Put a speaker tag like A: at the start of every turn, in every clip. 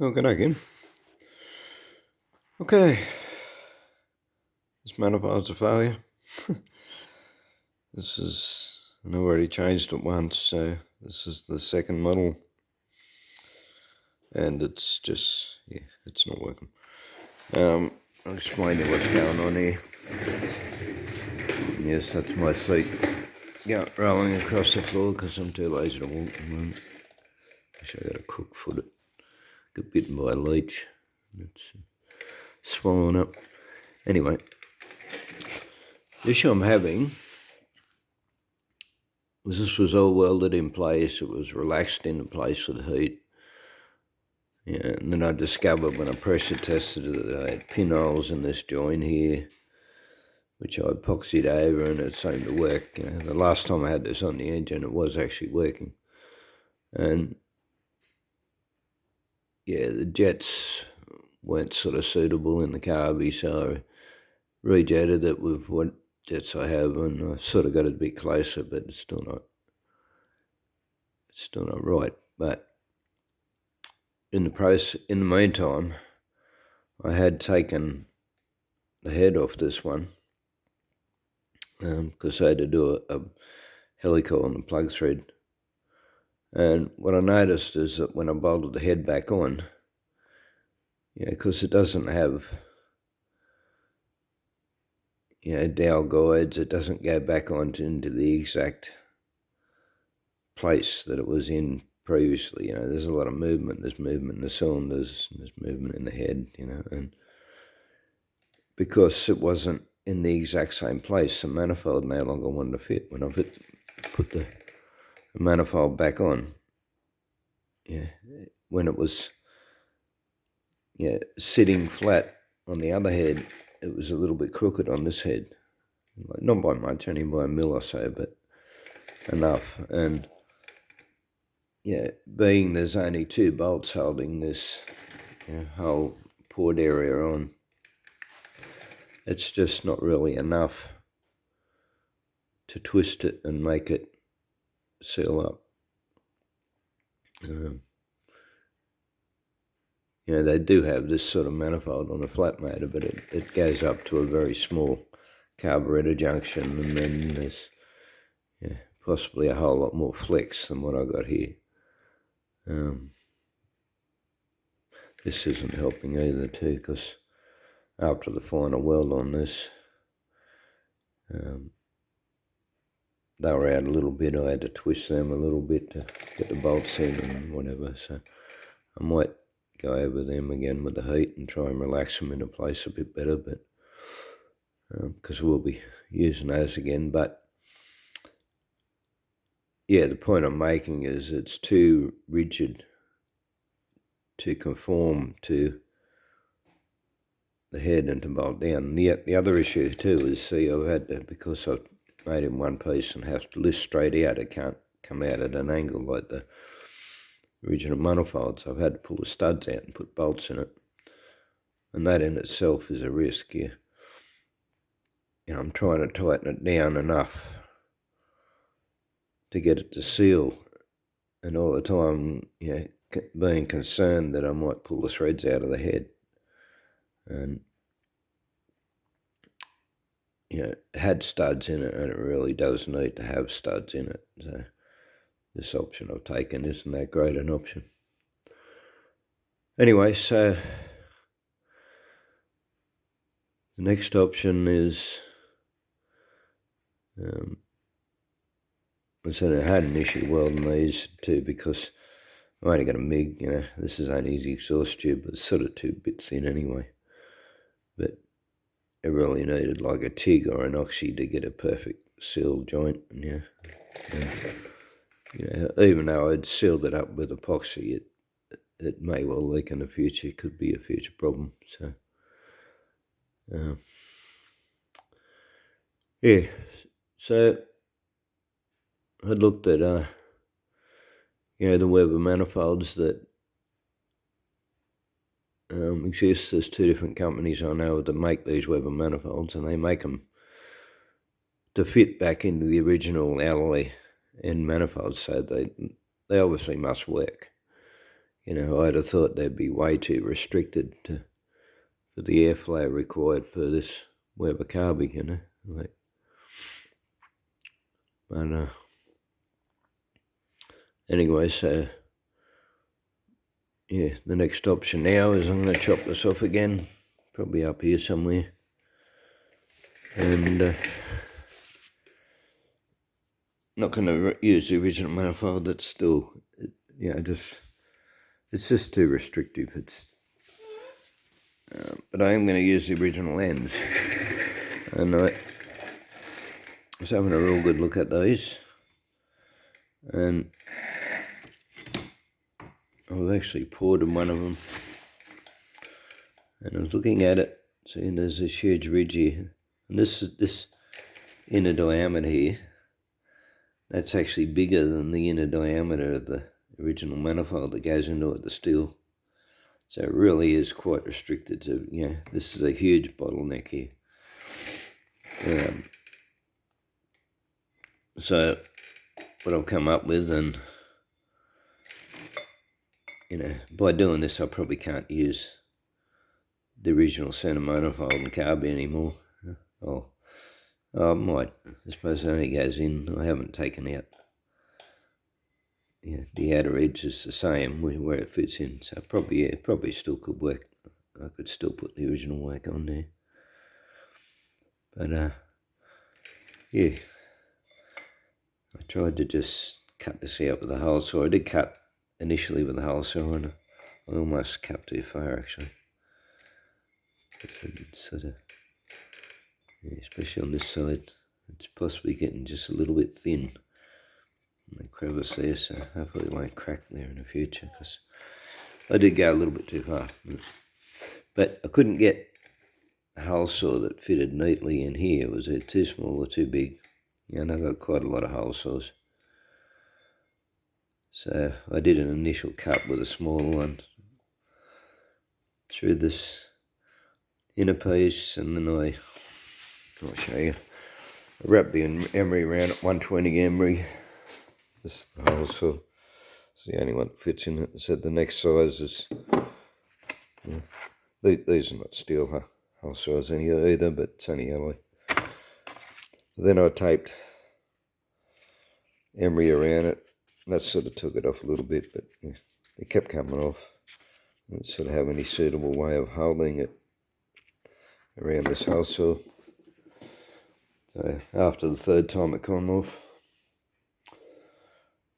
A: Oh, good again. Okay. This manifold's a failure. This is, I've already changed it once, so this is the second model. And it's just, it's not working. I'll explain to you what's going on here. Yes, that's my feet. Yeah, rolling across the floor because I'm too lazy to walk at the moment. Wish I got a crook footed. Got bitten by a leech. It's swollen up. Anyway, the issue I'm having was this was all welded in place. It was relaxed into place with the heat. Yeah, and then I discovered when I pressure tested it that I had pinholes in this joint here, which I epoxied over, and it seemed to work. You know, the last time I had this on the engine, it was actually working. And yeah, the jets weren't sort of suitable in the carby, so I rejetted it with what jets I have, and I sort of got it a bit closer, but it's still not right. But in the meantime, I had taken the head off this one because I had to do a helical on the plug thread. And what I noticed is that when I bolted the head back on, because it doesn't have, dowel guides, it doesn't go back into the exact place that it was in previously. There's a lot of movement. There's movement in the cylinders, there's movement in the head, and because it wasn't in the exact same place, the manifold no longer wanted to fit. When I put the manifold back on, when it was sitting flat on the other head, it was a little bit crooked on this head. Like, not by much, only by a mil or so, but enough. And being there's only two bolts holding this whole port area on, it's just not really enough to twist it and make it seal up. They do have this sort of manifold on a flat motor, but it goes up to a very small carburetor junction, and then there's possibly a whole lot more flex than what I got here. This isn't helping either too, because after the final weld on this, they were out a little bit. I had to twist them a little bit to get the bolts in and whatever, so I might go over them again with the heat and try and relax them into place a bit better, but because we'll be using those again. But the point I'm making is it's too rigid to conform to the head and to bolt down. The other issue too is, see, I've had to, because I've made it in one piece and have to lift straight out, it can't come out at an angle like the original manifolds. I've had to pull the studs out and put bolts in it, and that in itself is a risk. I'm trying to tighten it down enough to get it to seal, and all the time being concerned that I might pull the threads out of the head. And it had studs in it, and it really does need to have studs in it. So this option I've taken isn't that great an option. Anyway, so the next option is, I said I had an issue welding these too, because I only got a MIG, this is only the exhaust tube, but it's sort of 2 bits in anyway. But it really needed like a TIG or an oxy to get a perfect sealed joint. And even though I'd sealed it up with epoxy, it may well leak in the future. It could be a future problem. So so I looked at the Weber manifolds that exist. There's 2 different companies I know that make these Weber manifolds, and they make them to fit back into the original alloy end manifolds, so they obviously must work. You know, I'd have thought they'd be way too restricted for the airflow required for this Weber carby, you know. Like, but anyway, so yeah, the next option now is I'm going to chop this off again, probably up here somewhere, and not going to use the original manifold. That's still, it's just too restrictive. But I am going to use the original lens, and I was having a real good look at those, and I've actually poured in one of them, and I was looking at it, seeing there's this huge ridge here, and this inner diameter here, that's actually bigger than the inner diameter of the original manifold that goes into it, the steel. So it really is quite restricted to, you know, this is a huge bottleneck here. So what I've come up with, and you know, by doing this I probably can't use the original center manifold and carb anymore. I might. I suppose it only goes in. I haven't taken out. Yeah, the outer edge is the same where it fits in. So probably still could work. I could still put the original work on there. But yeah, I tried to just cut this out with a hole saw. I did cut initially with a hole saw, and I almost cut too far actually. It's sort of, yeah, especially on this side, it's possibly getting just a little bit thin. The crevice there, so hopefully it won't crack there in the future, because I did go a little bit too far. But I couldn't get a hole saw that fitted neatly in here. Was it too small or too big? Yeah, and I got quite a lot of hole saws. So I did an initial cut with a smaller one through this inner piece, and then I'll show you. I wrapped the emery around at 120 emery. This hole saw. It's the only one that fits in it. It said the next size is, yeah, these are not steel hole saws either, but it's only alloy. Then I taped emery around it. That sort of took it off a little bit, but yeah, it kept coming off. I didn't sort of have any suitable way of holding it around this hole saw. So after the third time it came off,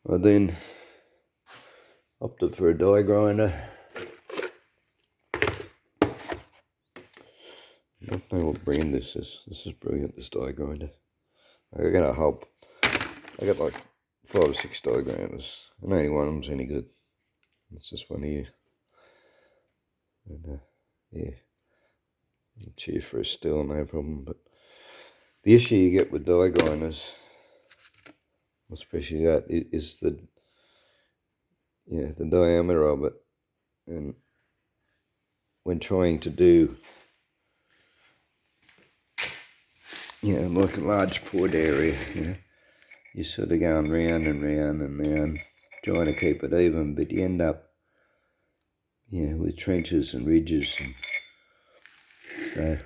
A: I then opted for a die grinder. I don't know what brand this is. This is brilliant, this die grinder. I got like 5 or 6 die grinders, and only one of them's any good. It's this one here. And yeah, cheers for a still, no problem. But the issue you get with die grinders, especially that, is the diameter of it, and when trying to do, like a large port area, you're sort of going round and round and round, trying to keep it even, but you end up, with trenches and ridges, and so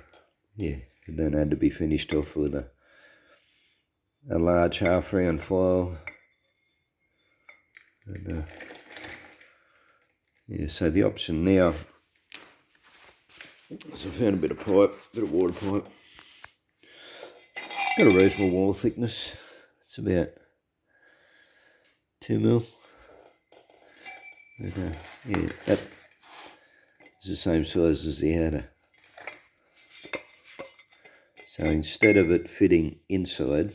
A: yeah, it then had to be finished off with a large half round file, and so the option now is I found a bit of water pipe. Got a reasonable wall thickness. It's about 2 mil. But that is the same size as the outer. So instead of it fitting inside,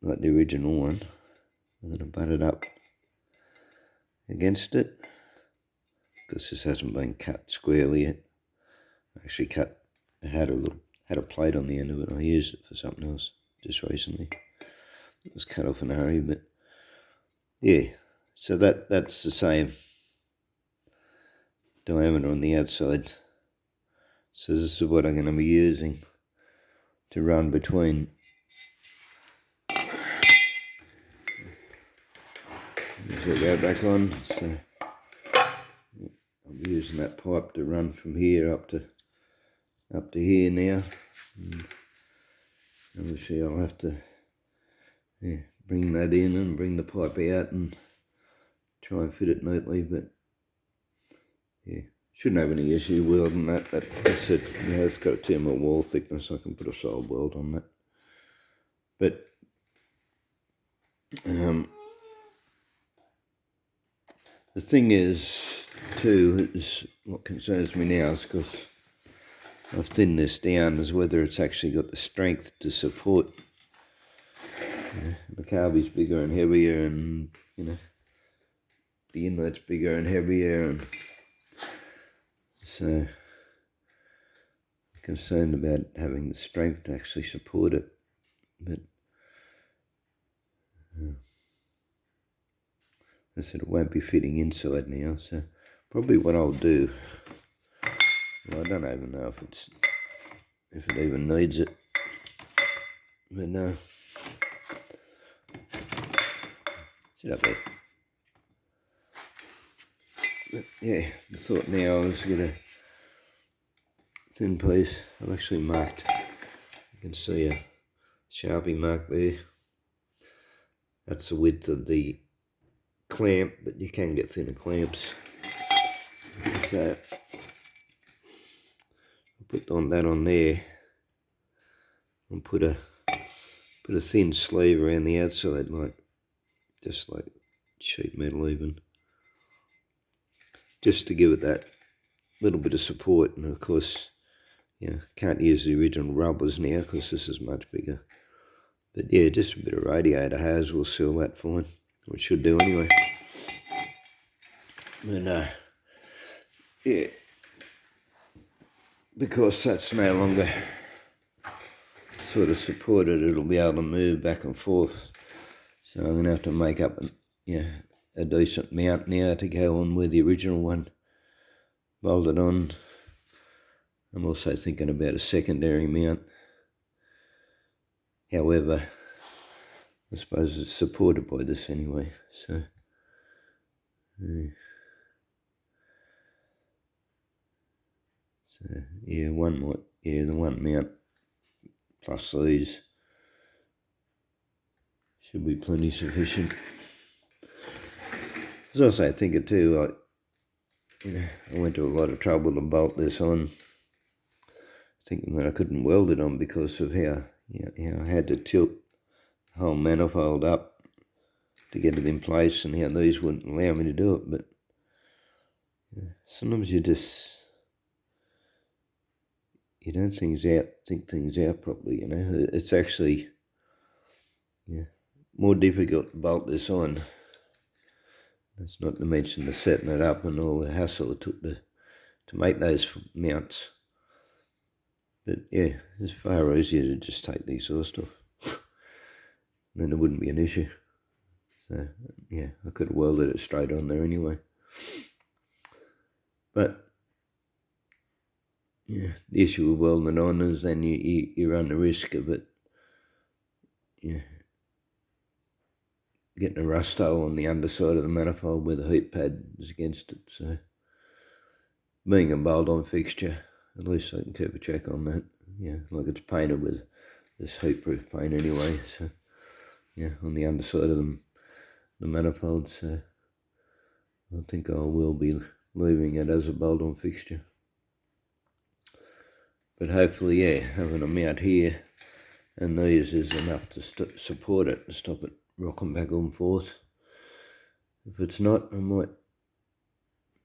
A: like the original one, I'm going to butt it up against it, because this hasn't been cut squarely yet. I actually had a plate on the end of it. I used it for something else just recently. It was cut off in a hurry, but yeah. So that's the same diameter on the outside. So this is what I'm going to be using to run between. This will go back on. So using that pipe to run from here up to here now. And obviously I'll have to bring that in and bring the pipe out and try and fit it neatly, but yeah, shouldn't have any issue welding that. That's it. Yeah, it's got a 2mm wall thickness. I can put a solid weld on that. But the thing is, too, is what concerns me now is because I've thinned this down, is whether it's actually got the strength to support. The carby's bigger and heavier, and the inlet's bigger and heavier, and so I'm concerned about having the strength to actually support it. But I said it won't be fitting inside now, so probably what I'll do, well, I don't even know if it even needs it, but no. Sit up there. But yeah, I thought now I was going to thin piece. I've actually marked, you can see a Sharpie mark there. That's the width of the clamp, but you can get thinner clamps. So I'll put that on there and put a thin sleeve around the outside, just like sheet metal even, just to give it that little bit of support. And of course, can't use the original rubbers now because this is much bigger. But yeah, just a bit of radiator hose will seal that fine, or it should do anyway. But yeah, because that's no longer sort of supported, it'll be able to move back and forth. So I'm going to have to make up a decent mount now to go on with the original one bolted on. I'm also thinking about a secondary mount. However, I suppose it's supported by this anyway, so yeah, the one mount plus these should be plenty sufficient. As I was also thinking too, I went to a lot of trouble to bolt this on, thinking that I couldn't weld it on because of how I had to tilt the whole manifold up to get it in place, and how these wouldn't allow me to do it. But sometimes you don't think things out properly. It's actually more difficult to bolt this on. That's not to mention the setting it up and all the hassle it took to make those mounts. But yeah, it's far easier to just take the exhaust off. Then it wouldn't be an issue. So yeah, I could have welded it straight on there anyway. But yeah, the issue with welding it on is then you run the risk of it getting a rust hole on the underside of the manifold where the heat pad is against it. So being a bolt-on fixture, at least I can keep a check on that. Like it's painted with this heat-proof paint anyway. So on the underside of the manifold. So I think I will be leaving it as a bolt-on fixture. But hopefully, having a mount here and these is enough to support it and stop it rocking back and forth. If it's not, I might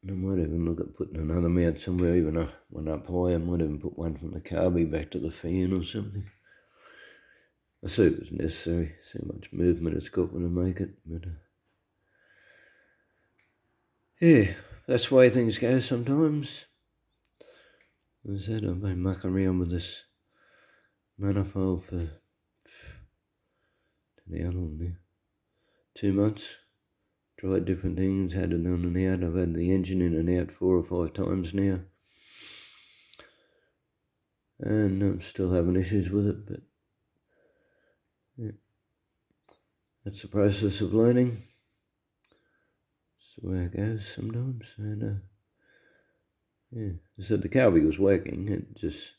A: even look at putting another mount somewhere, even one up high. I might even put one from the carby back to the fan or something. I see it was necessary, see how much movement it's got when I make it. But yeah, that's the way things go sometimes. As I said, I've been mucking around with this manifold for 2 months. Tried different things, had it on and out. I've had the engine in and out 4 or 5 times now. And I'm still having issues with it, but that's the process of learning. That's the way it goes sometimes. And Yeah, so the Calby was working. It just,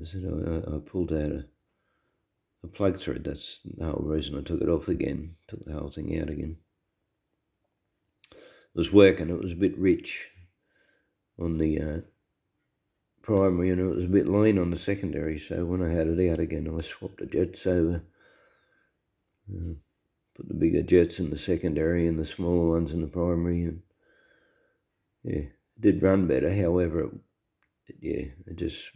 A: I said, I pulled out a plug thread. That's the whole reason I took it off again. Took the whole thing out again. It was working. It was a bit rich on the primary, and it was a bit lean on the secondary. So when I had it out again, I swapped the jets over. Put the bigger jets in the secondary and the smaller ones in the primary, and yeah, it did run better. However, it just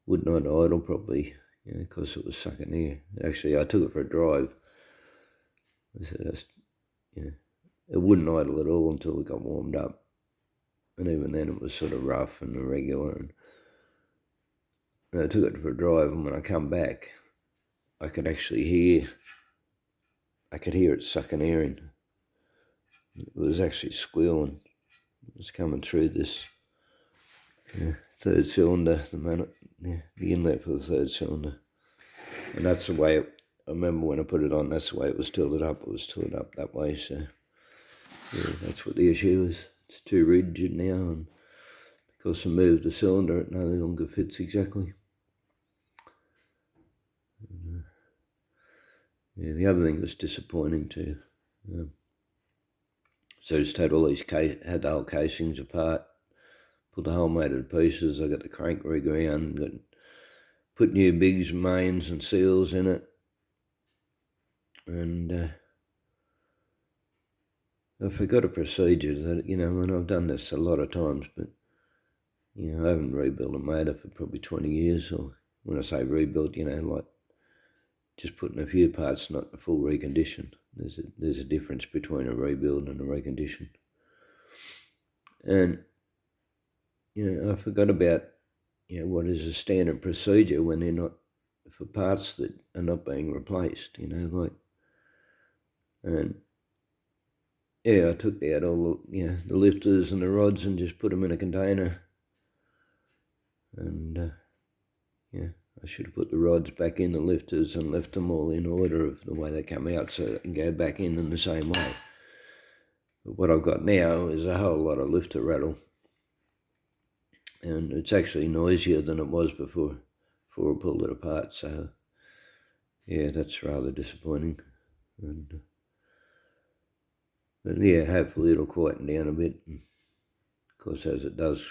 A: would not idle properly, because it was sucking air. Actually, I took it for a drive. I said, it wouldn't idle at all until it got warmed up, and even then it was sort of rough and irregular. And I took it for a drive, and when I come back, I could actually hear. I could hear it sucking air in. It was actually squealing. It was coming through this third cylinder, the inlet for the third cylinder. And that's the way I remember when I put it on, that's the way it was tilted up. It was tilted up that way, so yeah, that's what the issue is. It's too rigid now, and because I moved the cylinder, it no longer fits exactly. Yeah, the other thing was disappointing too. So I just had all these had the whole casings apart, put the whole made of pieces. I got the crank reground, put new bigs, mains and seals in it, and I forgot a procedure that, and I've done this a lot of times, but I haven't rebuilt a motor for probably 20 years, or when I say rebuilt, like just putting a few parts, not a full recondition. There's a difference between a rebuild and a recondition. And I forgot about what is a standard procedure when they're not, for parts that are not being replaced, and I took out all the lifters and the rods and just put them in a container. And I should have put the rods back in the lifters and left them all in order of the way they come out, so they can go back in the same way. But what I've got now is a whole lot of lifter rattle, and it's actually noisier than it was before I pulled it apart. So yeah, that's rather disappointing. And but yeah, hopefully it'll quieten down a bit. And of course, as it does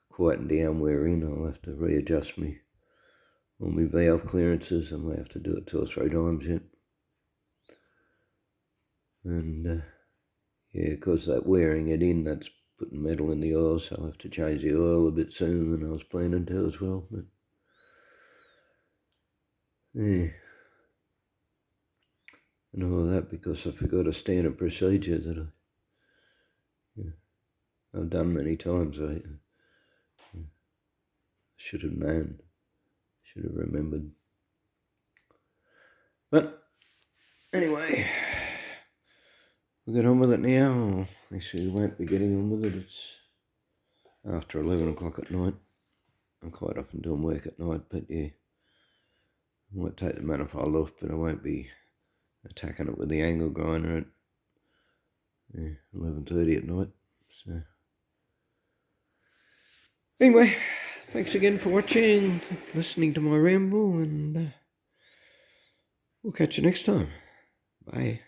A: quieten down, I'll have to readjust all my valve clearances. I might have to do it 2 or 3 times yet. And of course, that wearing it in, that's putting metal in the oil, so I'll have to change the oil a bit sooner than I was planning to as well. But yeah, and all that because I forgot a standard procedure that I've done many times. I should have known, should have remembered. But anyway, we'll get on with it now. Or actually, we won't be getting on with it. It's after 11 o'clock at night. I'm quite often doing work at night, but yeah, I might take the manifold off, but I won't be attacking it with the angle grinder at 11:30 at night. So anyway, thanks again for watching, listening to my ramble, and we'll catch you next time. Bye.